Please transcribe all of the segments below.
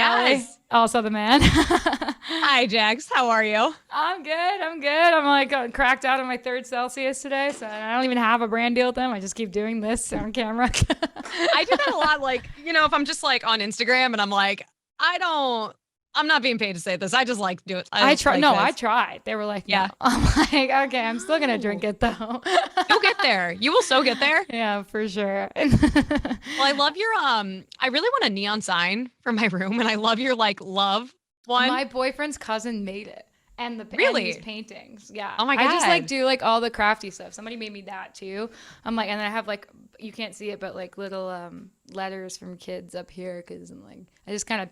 Allie, Yes. also the man. Hi, Jax. How are you? I'm good. I'm good. I'm like cracked out of my third Celsius today, so I don't even have a brand deal with them. I just keep doing this on camera. I do that a lot. Like, if I'm just like on Instagram and I'm like, I'm not being paid to say this. I just like do it. I just tried. like No, this. I tried. They were like, no. Yeah. I'm like, okay, I'm still gonna drink it though. You'll get there. You will so get there. Yeah, for sure. Well, I love your I really want a neon sign for my room, and I love your like love one. My boyfriend's cousin made it. And Really? these paintings. Yeah. Oh my I just like God. do like all the crafty stuff. Somebody made me that too. I'm like, and then I have like, you can't see it, but like little letters from kids up here because I'm like, I just kind of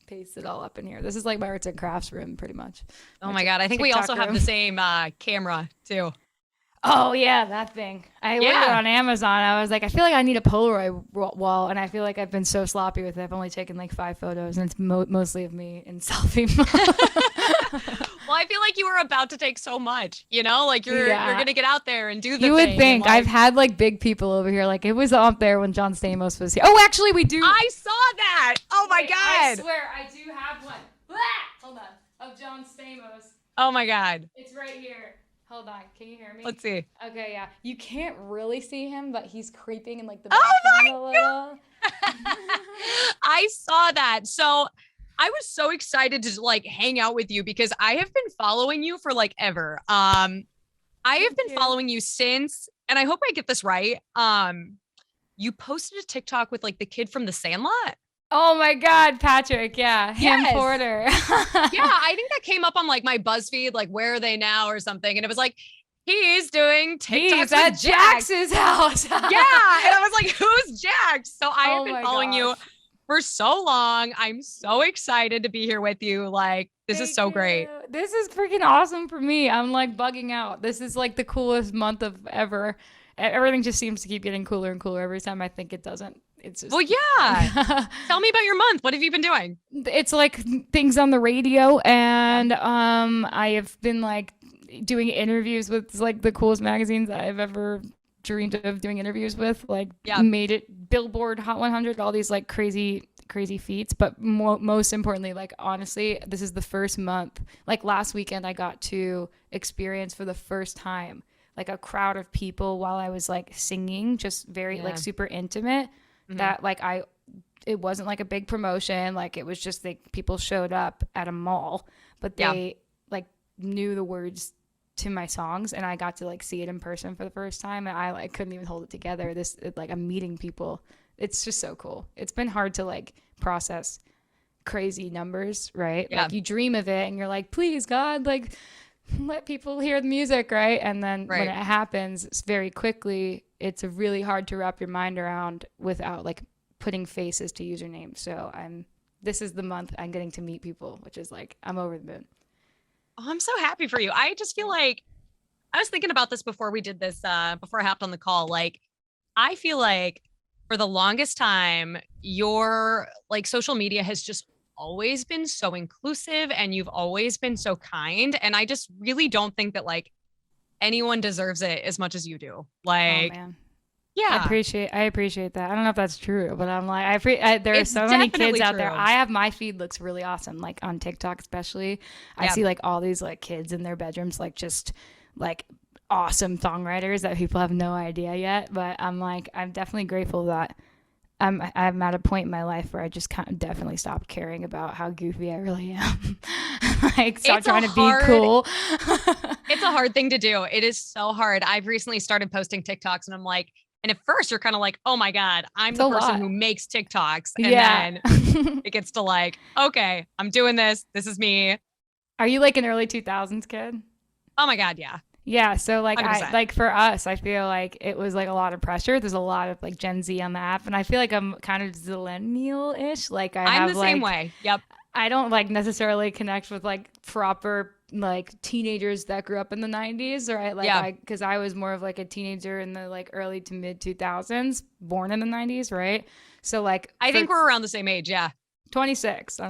paste it all up in here. This is like my arts and crafts room pretty much. Oh my God. I think we TikTok also have room. the same camera too. Oh yeah, that thing. I ordered it Yeah. on Amazon. I was like, I feel like I need a Polaroid wall, and I feel like I've been so sloppy with it. I've only taken like 5 photos, and it's mostly of me in selfie mode. Well, I feel like you were about to take so much, like you're Yeah. gonna get out there and do the You thing. would think and, like, I've had like big people over here. Like it was up there when John Stamos was here. Oh, actually, we do. I saw that. Oh my Wait, I God. swear I do have one. Blah! Hold on, of John Stamos. Oh my God. It's right here. Hold on, can you hear me? Let's see. Okay, yeah. You can't really see him, but he's creeping in like the Oh background my a little. I saw that. So I was so excited to like hang out with you because I have been following you for like ever. I have been you. following you since, and I hope I get this right. You posted a TikTok with like the kid from The Sandlot. Oh my God, Patrick. Yeah, him Yes. Porter. Yeah, I think that came up on like my BuzzFeed, like where are they now or something, and it was like he's doing TikToks He's at with Jax. Jax's house. Yeah, and I was like, who's Jax? So I have Oh been my following you gosh. for so long. I'm so excited to be here with you. Like, this is Thank so great. you. This is freaking awesome for me. I'm like bugging out. This is like the coolest month of ever. Everything just seems to keep getting cooler and cooler every time I think it doesn't. It's just Well, yeah. Tell me about your month. What have you been doing? it's like things on the radio, and I have been like doing interviews with like the coolest magazines I've ever dreamed of doing interviews with. Like Yeah. made it Billboard Hot 100, all these like crazy feats. But most importantly, like honestly, this is the first month. Like last weekend, I got to experience for the first time like a crowd of people while I was like singing, just very like super intimate. That like it wasn't like a big promotion, like it was just like people showed up at a mall, but they like knew the words to my songs, and I got to like see it in person for the first time, and I like couldn't even hold it together. Like I'm meeting people. It's just so cool. It's been hard to like process crazy numbers, right? Yeah. Like you dream of it and you're like, please God, like let people hear the music, right? And then when it happens, it's very quickly, it's really hard to wrap your mind around without like putting faces to usernames. So this is the month I'm getting to meet people, which is like, I'm over the moon. Oh, I'm so happy for you. I just feel like I was thinking about this before we did this, before I hopped on the call. Like, I feel like for the longest time, your like social media has just always been so inclusive and you've always been so kind. And I just really don't think that like anyone deserves it as much as you do. Like, Oh man. yeah. I appreciate that. I don't know if that's true, but I'm like, there are It's so many kids definitely out there. true. I have, my feed looks really awesome, like on TikTok especially. I Yeah. see like all these like kids in their bedrooms, like just like awesome songwriters that people have no idea yet. But I'm like, I'm definitely grateful that I'm at a point in my life where I just kind of definitely stopped caring about how goofy I really am. Like stop It's trying a to be hard- cool. It's a hard thing to do. It is so hard. I've recently started posting TikToks and I'm like, and at first you're kind of like, oh my God, I'm It's the a person lot. who makes TikToks. And Yeah. then it gets to like, okay, I'm doing this. This is me. Are you like an early 2000s kid? Oh my God. Yeah. Yeah, so like 100%. like for us, I feel like it was like a lot of pressure. There's a lot of like Gen Z on the app, and I feel like I'm kind of zillennial-ish. Like I'm have the same like, way. Yep. I don't like necessarily connect with like proper like teenagers that grew up in the 90s, right? Like Yeah. because I was more of like a teenager in the like early to mid 2000s, born in the 90s, right? So like I think we're around the same age. Yeah. 26.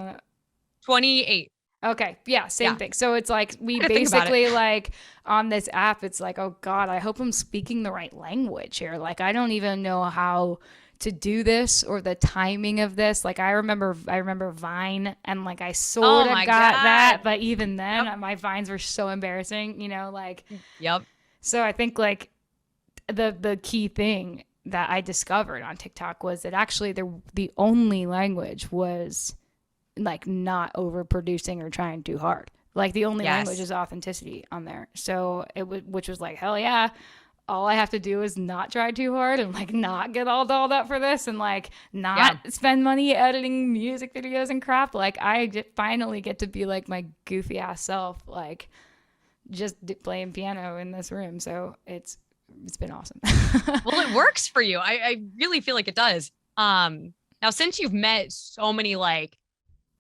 28. Okay. Yeah. Same Yeah. thing. So it's like we Gotta think about it. basically like on this app, it's like, oh God, I hope I'm speaking the right language here. Like I don't even know how to do this or the timing of this. Like I remember Vine, and like I Oh sort of my got that, God. but even then Yep. my Vines were so embarrassing, like Yep. so I think like the key thing that I discovered on TikTok was that actually the only language was like not overproducing or trying too hard. Like the only language Yes. is authenticity on there. So which was like hell yeah. All I have to do is not try too hard and like not get all dolled up for this and like not Yeah. spend money editing music videos and crap. Like finally get to be like my goofy ass self, like just playing piano in this room. So it's been awesome. Well, it works for you. I really feel like it does. Now since you've met so many like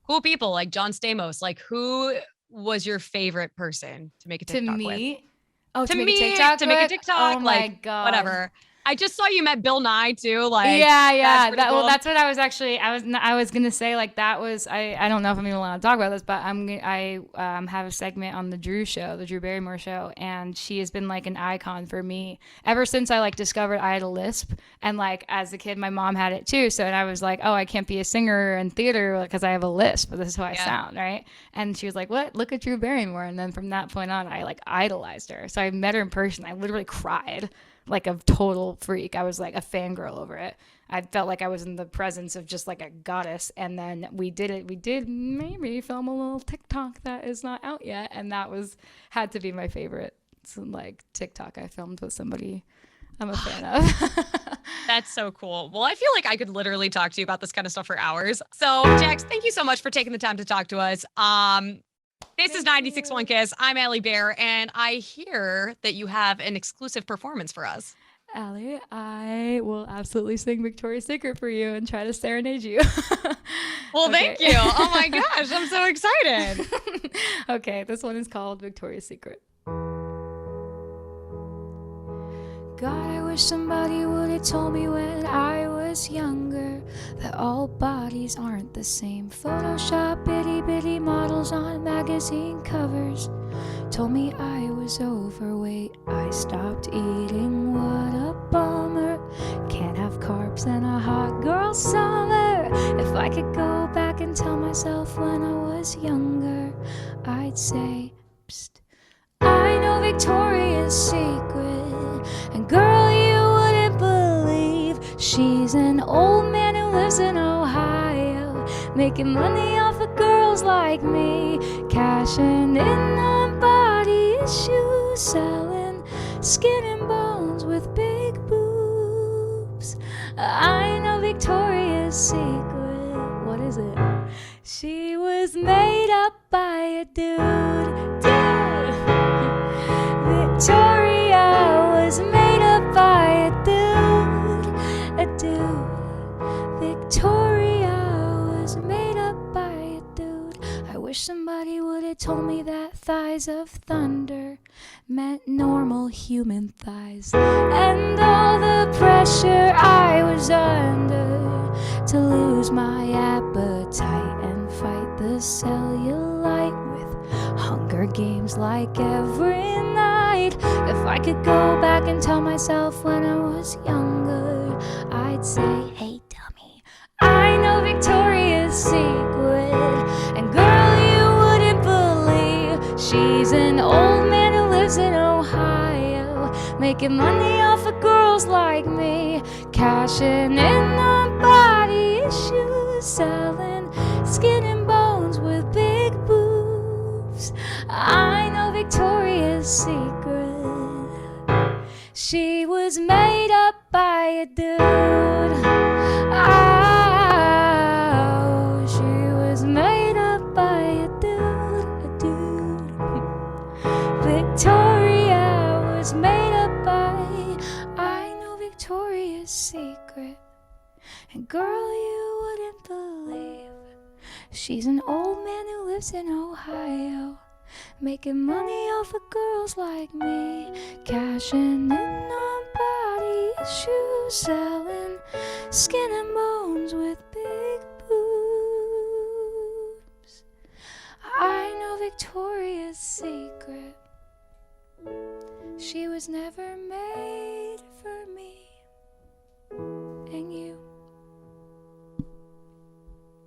cool people like John Stamos, like who was your favorite person to make a To TikTok with? me, oh, To to make a me, TikTok to make a with, oh TikTok, my like god. whatever. I just saw you met Bill Nye too. Like Yeah, that's yeah. pretty cool. That's what I was actually. I was gonna say like that was. I don't know if I'm even allowed to talk about this, but I have a segment on the Drew show, the Drew Barrymore show, and she has been like an icon for me ever since I like discovered I had a lisp, and like as a kid, my mom had it too. So and I was like, oh, I can't be a singer in theater because I have a lisp, but this is how I Yeah. sound, right? And she was like, what? Look at Drew Barrymore, and then from that point on, I like idolized her. So I met her in person. I literally cried like a total freak. I was like a fangirl over it. I felt like I was in the presence of just like a goddess. And then we did it. We did maybe film a little TikTok that is not out yet. And that had to be my favorite. Like TikTok I filmed with somebody I'm a fan of. That's so cool. Well, I feel like I could literally talk to you about this kind of stuff for hours. So, Jax, thank you so much for taking the time to talk to us. This is 96.1 Kiss. I'm Allie Bear, and I hear that you have an exclusive performance for us. Allie, I will absolutely sing Victoria's Secret for you and try to serenade you. Well, Okay. thank you. Oh my gosh, I'm so excited. Okay, this one is called Victoria's Secret. God, I wish somebody would have told me when I was younger that all bodies aren't the same. Photoshop itty bitty models on magazine covers told me I was overweight. I stopped eating, what a bummer. Can't have carbs in a hot girl summer. If I could go back and tell myself when I was younger, I'd say, psst, I know Victoria's Secret. And girl, you wouldn't believe she's an old man who lives in Ohio, making money off of girls like me, cashing in on body issues, selling skin and bones with big boobs. I know Victoria's Secret. What is it? She was made up by a dude. Victoria was made up by a dude. Victoria was made up by a dude. I wish somebody would have told me that thighs of thunder meant normal human thighs, and all the pressure I was under to lose my appetite and fight the cellulite with Hunger Games like every night. If I could go back and tell myself when I was younger, I'd say, hey dummy, I know Victoria's Secret. And girl, you wouldn't believe she's an old man who lives in Ohio, making money off of girls like me, cashing in on body issues, selling skin and bones with big boobs. I know Victoria's Secret. She was made up by a dude. Oh, she was made up by a dude. Victoria was made up by, I know Victoria's Secret. And girl, you wouldn't believe she's an old man who lives in Ohio, making money off of girls like me, cashing in on body issues, selling skin and bones with big boobs. I know Victoria's Secret. She was never